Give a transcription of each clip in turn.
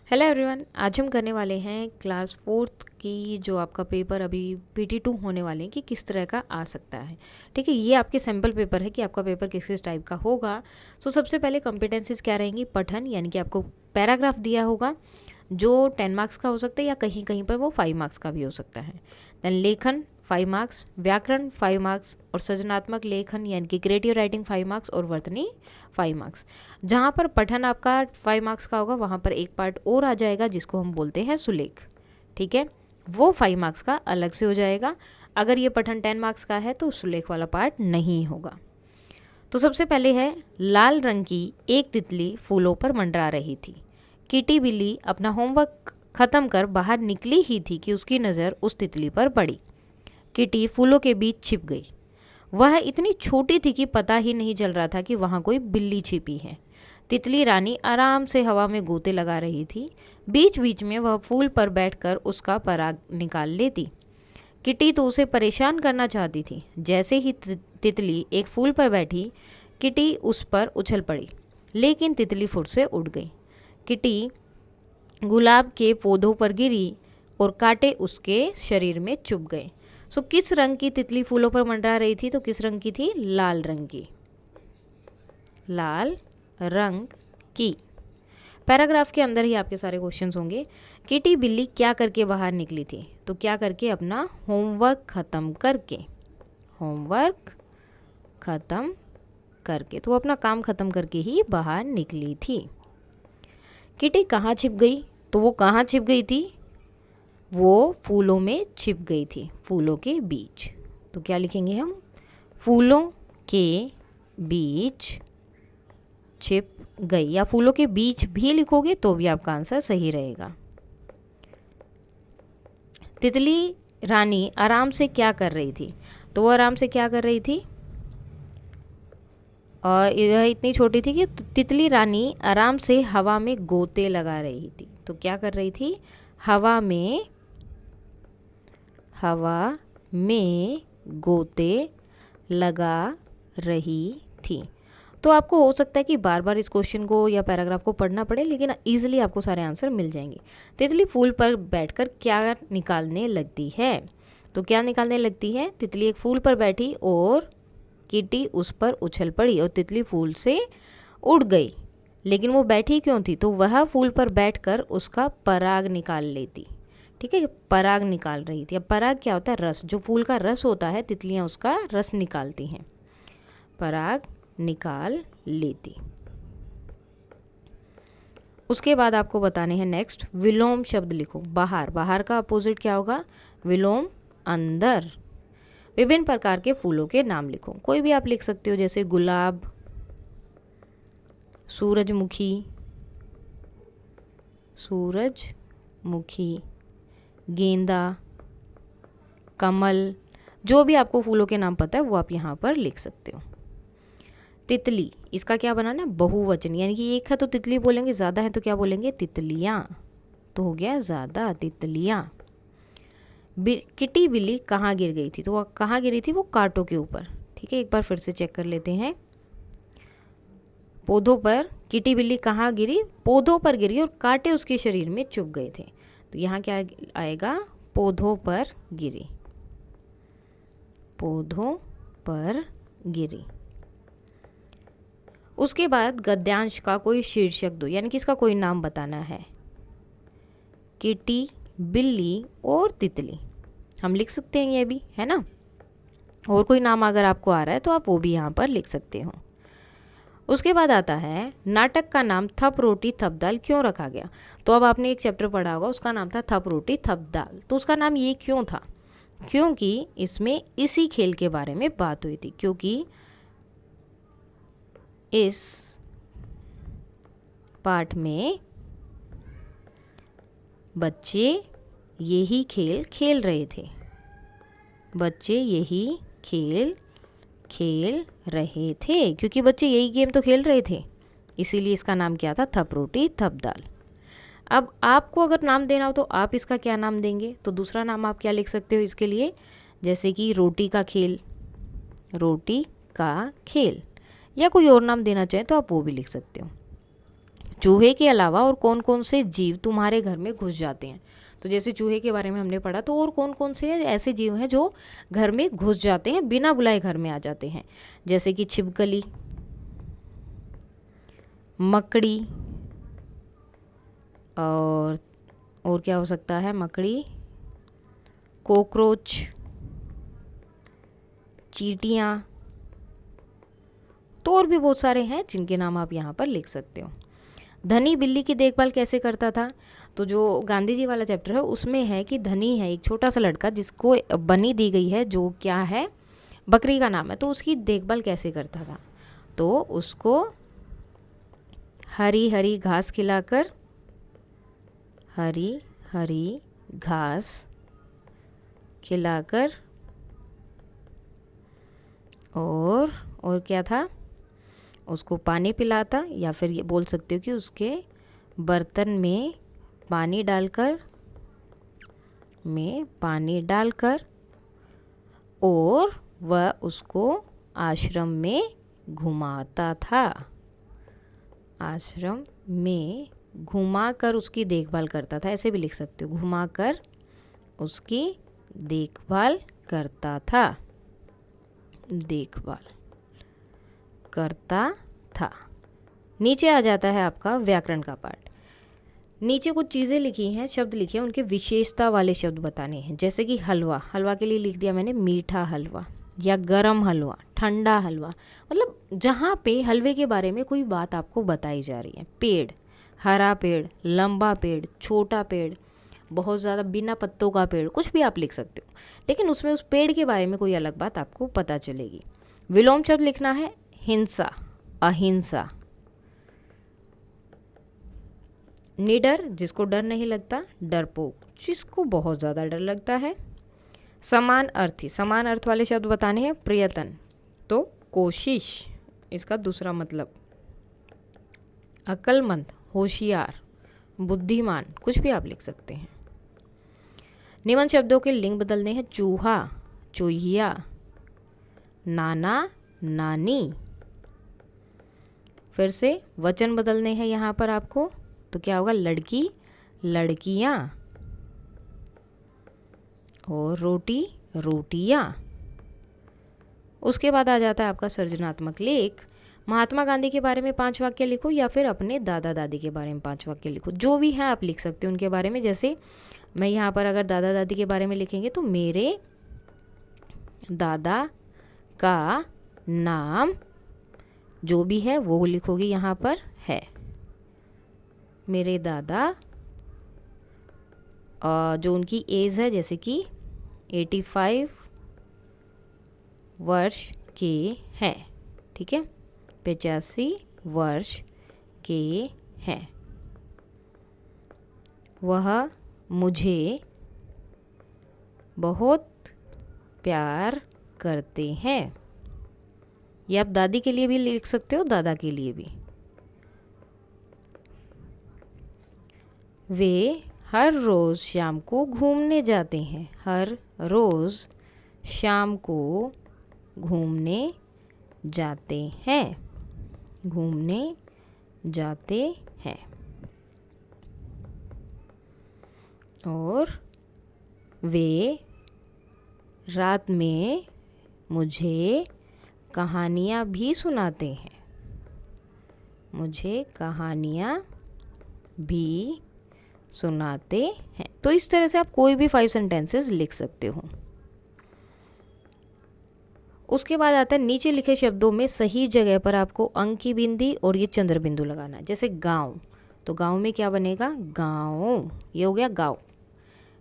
Hello everyone, आज हम करने वाले हैं क्लास फोर्थ की जो आपका पेपर अभी PT2 होने वाले हैं कि किस तरह का आ सकता है। ठीक है, ये आपके सैम्पल पेपर है कि आपका पेपर किस किस टाइप का होगा। सो सबसे पहले कॉम्पिटेंसीज क्या रहेंगी। पठन यानी कि आपको पैराग्राफ दिया होगा जो 10 मार्क्स का हो सकता है या कहीं कहीं पर वो 5 मार्क्स का भी हो सकता है। देन लेखन 5 मार्क्स, व्याकरण 5 मार्क्स और सृजनात्मक लेखन यानी कि क्रिएटिव राइटिंग 5 मार्क्स और वर्तनी 5 मार्क्स। जहाँ पर पठन आपका 5 मार्क्स का होगा वहाँ पर एक पार्ट और आ जाएगा जिसको हम बोलते हैं सुलेख। ठीक है, वो 5 मार्क्स का अलग से हो जाएगा। अगर ये पठन 10 मार्क्स का है तो सुलेख वाला पार्ट नहीं होगा। तो सबसे पहले है, लाल रंग की एक तितली फूलों पर मंडरा रही थी। किटी बिल्ली अपना होमवर्क खत्म कर बाहर निकली ही थी कि उसकी नज़र उस तितली पर पड़ी। किटी फूलों के बीच छिप गई। वह इतनी छोटी थी कि पता ही नहीं चल रहा था कि वहाँ कोई बिल्ली छिपी है। तितली रानी आराम से हवा में गोते लगा रही थी। बीच बीच में वह फूल पर बैठकर उसका पराग निकाल लेती। किटी तो उसे परेशान करना चाहती थी। जैसे ही तितली एक फूल पर बैठी, किटी उस पर उछल पड़ी, लेकिन तितली फुर्र से उड़ गई। किटी गुलाब के पौधों पर गिरी और कांटे उसके शरीर में चुभ गए। सो किस रंग की तितली फूलों पर मंडरा रही थी? तो किस रंग की थी? लाल रंग की। लाल रंग की। पैराग्राफ के अंदर ही आपके सारे क्वेश्चंस होंगे। किटी बिल्ली क्या करके बाहर निकली थी? तो क्या करके? अपना होमवर्क खत्म करके। होमवर्क खत्म करके, तो अपना काम खत्म करके ही बाहर निकली थी। किटी कहाँ छिप गई? तो वो कहाँ छिप गई थी? वो फूलों में छिप गई थी, फूलों के बीच। तो क्या लिखेंगे हम? फूलों के बीच छिप गई, या फूलों के बीच भी लिखोगे तो भी आपका आंसर सही रहेगा। तितली रानी आराम से क्या कर रही थी? तो वो आराम से क्या कर रही थी? और यह इतनी छोटी थी कि तितली रानी आराम से हवा में गोते लगा रही थी। तो क्या कर रही थी? हवा में गोते लगा रही थी। तो आपको हो सकता है कि बार बार इस क्वेश्चन को या पैराग्राफ को पढ़ना पड़े, लेकिन ईजिली आपको सारे आंसर मिल जाएंगे। तितली फूल पर बैठकर क्या निकालने लगती है? तो क्या निकालने लगती है? तितली एक फूल पर बैठी और किटी उस पर उछल पड़ी और तितली फूल से उड़ गई। लेकिन वो बैठी क्यों थी? तो वह फूल पर बैठकर उसका पराग निकाल लेती। ठीक है, पराग निकाल रही थी। अब पराग क्या होता है? रस। जो फूल का रस होता है, तितलियां उसका रस निकालती हैं। पराग निकाल लेती। उसके बाद आपको बताने हैं नेक्स्ट, विलोम शब्द लिखो। बाहर, बाहर का अपोजिट क्या होगा? विलोम, अंदर। विभिन्न प्रकार के फूलों के नाम लिखो। कोई भी आप लिख सकते हो, जैसे गुलाब, सूरजमुखी, गेंदा, कमल, जो भी आपको फूलों के नाम पता है वो आप यहाँ पर लिख सकते हो। तितली, इसका क्या बनाना है? बहुवचन, यानी कि एक है तो तितली बोलेंगे, ज़्यादा है तो क्या बोलेंगे? तितलियाँ। तो हो गया ज़्यादा, तितलियाँ। किटी बिल्ली कहाँ गिर गई थी? तो वो कहाँ गिरी थी? वो कांटों के ऊपर। ठीक है, एक बार फिर से चेक कर लेते हैं। पौधों पर किटी बिल्ली कहाँ गिरी? पौधों पर गिरी और कांटे उसके शरीर में चुभ गए थे। तो यहाँ क्या आएगा? पौधों पर गिरी। पौधों पर गिरी। उसके बाद गद्यांश का कोई शीर्षक दो, यानी कि इसका कोई नाम बताना है। किटी, बिल्ली और तितली हम लिख सकते हैं, ये भी है ना। और कोई नाम अगर आपको आ रहा है तो आप वो भी यहाँ पर लिख सकते हो। उसके बाद आता है, नाटक का नाम थप रोटी थप दाल क्यों रखा गया? तो अब आपने एक चैप्टर पढ़ा होगा, उसका नाम था थप रोटी थप दाल। तो उसका नाम ये क्यों था? क्योंकि इसमें इसी खेल के बारे में बात हुई थी। क्योंकि इस पाठ में बच्चे यही खेल खेल रहे थे। बच्चे यही खेल खेल रहे थे, क्योंकि बच्चे यही गेम तो खेल रहे थे, इसीलिए इसका नाम क्या था? थप रोटी थप दाल। अब आपको अगर नाम देना हो तो आप इसका क्या नाम देंगे? तो दूसरा नाम आप क्या लिख सकते हो इसके लिए? जैसे कि रोटी का खेल, रोटी का खेल, या कोई और नाम देना चाहे तो आप वो भी लिख सकते हो। चूहे के अलावा और कौन कौन से जीव तुम्हारे घर में घुस जाते हैं। तो जैसे चूहे के बारे में हमने पढ़ा, तो और कौन कौन से ऐसे जीव हैं जो घर में घुस जाते हैं, बिना बुलाए घर में आ जाते हैं। जैसे कि छिपकली, मकड़ी, और क्या हो सकता है, मकड़ी, कॉकरोच, चींटियाँ, तो और भी बहुत सारे हैं जिनके नाम आप यहाँ पर लिख सकते हो। धनी बिल्ली की देखभाल कैसे करता था, तो जो गांधी जी वाला चैप्टर है उसमें है कि धनी है एक छोटा सा लड़का जिसको बनी दी गई है जो क्या है, बकरी का नाम है, तो उसकी देखभाल कैसे करता था, तो उसको हरी हरी घास खिलाकर, हरी हरी घास खिलाकर, और क्या था, उसको पानी पिलाता, या फिर ये बोल सकते हो कि उसके बर्तन में पानी डालकर और वह उसको आश्रम में घुमाता था, आश्रम में घुमाकर उसकी देखभाल करता था, ऐसे भी लिख सकते हो, घुमाकर उसकी देखभाल करता था, देखभाल करता था। नीचे आ जाता है आपका व्याकरण का पार्ट। नीचे कुछ चीज़ें लिखी हैं, शब्द लिखे हैं, उनके विशेषता वाले शब्द बताने हैं। जैसे कि हलवा, हलवा के लिए लिख दिया मैंने मीठा हलवा, या गरम हलवा, ठंडा हलवा, मतलब जहाँ पे हलवे के बारे में कोई बात आपको बताई जा रही है। पेड़, हरा पेड़, लंबा पेड़, छोटा पेड़, बहुत ज़्यादा बिना पत्तों का पेड़, कुछ भी आप लिख सकते हो, लेकिन उसमें उस पेड़ के बारे में कोई अलग बात आपको पता चलेगी। विलोम शब्द लिखना है, हिंसा, अहिंसा। निडर, जिसको डर नहीं लगता, डरपोक, जिसको बहुत ज़्यादा डर लगता है। समान अर्थी, समान अर्थ वाले शब्द बताने हैं। प्रयत्न, तो कोशिश, इसका दूसरा मतलब। अक्लमंद, होशियार, बुद्धिमान, कुछ भी आप लिख सकते हैं। निम्न शब्दों के लिंग बदलने हैं। चूहा, चूहिया, नाना, नानी। फिर से वचन बदलने हैं यहाँ पर आपको, तो क्या होगा, लड़की, लड़कियाँ, और रोटी, रोटियाँ। उसके बाद आ जाता है आपका सृजनात्मक लेख। महात्मा गांधी के बारे में 5 वाक्य लिखो, या फिर अपने दादा दादी के बारे में 5 वाक्य लिखो, जो भी है आप लिख सकते हो उनके बारे में। जैसे मैं यहाँ पर अगर दादा दादी के बारे में लिखेंगे तो मेरे दादा का नाम जो भी है वो लिखोगे यहाँ पर है। मेरे दादा जो उनकी एज है जैसे कि 85 वर्ष के हैं, ठीक है, 85 वर्ष के हैं। वह मुझे बहुत प्यार करते हैं। ये आप दादी के लिए भी लिख सकते हो, दादा के लिए भी। वे हर रोज़ शाम को घूमने जाते हैं। हर रोज़ शाम को घूमने जाते हैं, घूमने जाते हैं। और वे रात में मुझे कहानियाँ भी सुनाते हैं, मुझे कहानियाँ भी सुनाते हैं। तो इस तरह से आप कोई भी 5 सेंटेंसेस लिख सकते हो। उसके बाद आता है नीचे लिखे शब्दों में सही जगह पर आपको अंक की बिंदी और ये चंद्र बिंदु लगाना है। जैसे गांव, तो गांव में क्या बनेगा, गांव, ये हो गया गांव।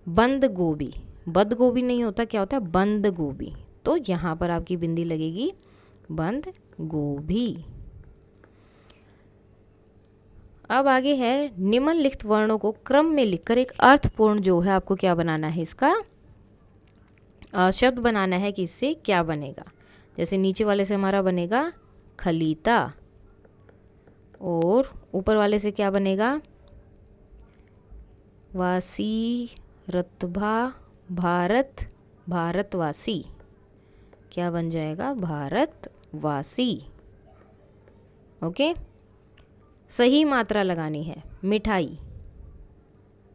बंद गोभी, बंद गोभी नहीं होता, क्या होता है, बंद गोभी, तो यहाँ पर आपकी बिंदी लगेगी बंद गोभी। अब आगे है निम्नलिखित वर्णों को क्रम में लिखकर एक अर्थपूर्ण जो है आपको क्या बनाना है, इसका शब्द बनाना है कि इससे क्या बनेगा। जैसे नीचे वाले से हमारा बनेगा खलीता, और ऊपर वाले से क्या बनेगा, वासी, रतभा, भारत, भारतवासी, क्या बन जाएगा, भारतवासी। ओके। सही मात्रा लगानी है, मिठाई,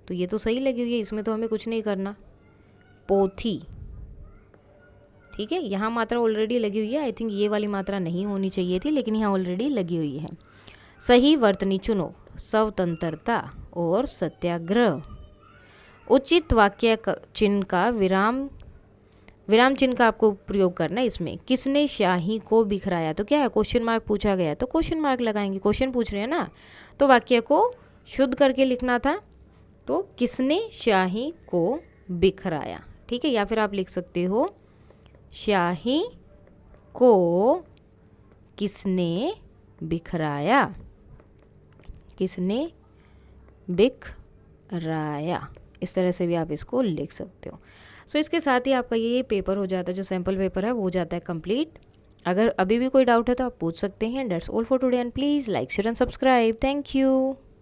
तो ये तो सही लगी हुई है, इसमें तो हमें कुछ नहीं करना। पोथी, ठीक है, यहाँ मात्रा ऑलरेडी लगी हुई है, आई थिंक ये वाली मात्रा नहीं होनी चाहिए थी, लेकिन यहाँ ऑलरेडी लगी हुई है। सही वर्तनी चुनो, स्वतंत्रता और सत्याग्रह। उचित वाक्य चिन्ह का विराम चिन्ह का आपको प्रयोग करना है इसमें। किसने शाही को बिखराया, तो क्या है, क्वेश्चन मार्क पूछा गया तो क्वेश्चन मार्क लगाएंगे, क्वेश्चन पूछ रहे हैं ना, तो वाक्य को शुद्ध करके लिखना था, तो किसने शाही को बिखराया, ठीक है। या फिर आप लिख सकते हो शाही को किसने बिखराया, किसने बिखराया, इस तरह से भी आप इसको लिख सकते हो। सो इसके साथ ही आपका ये पेपर हो जाता है, जो सैम्पल पेपर है वो हो जाता है कंप्लीट। अगर अभी भी कोई डाउट है तो आप पूछ सकते हैं। That's all for today and please like share and subscribe. Thank you.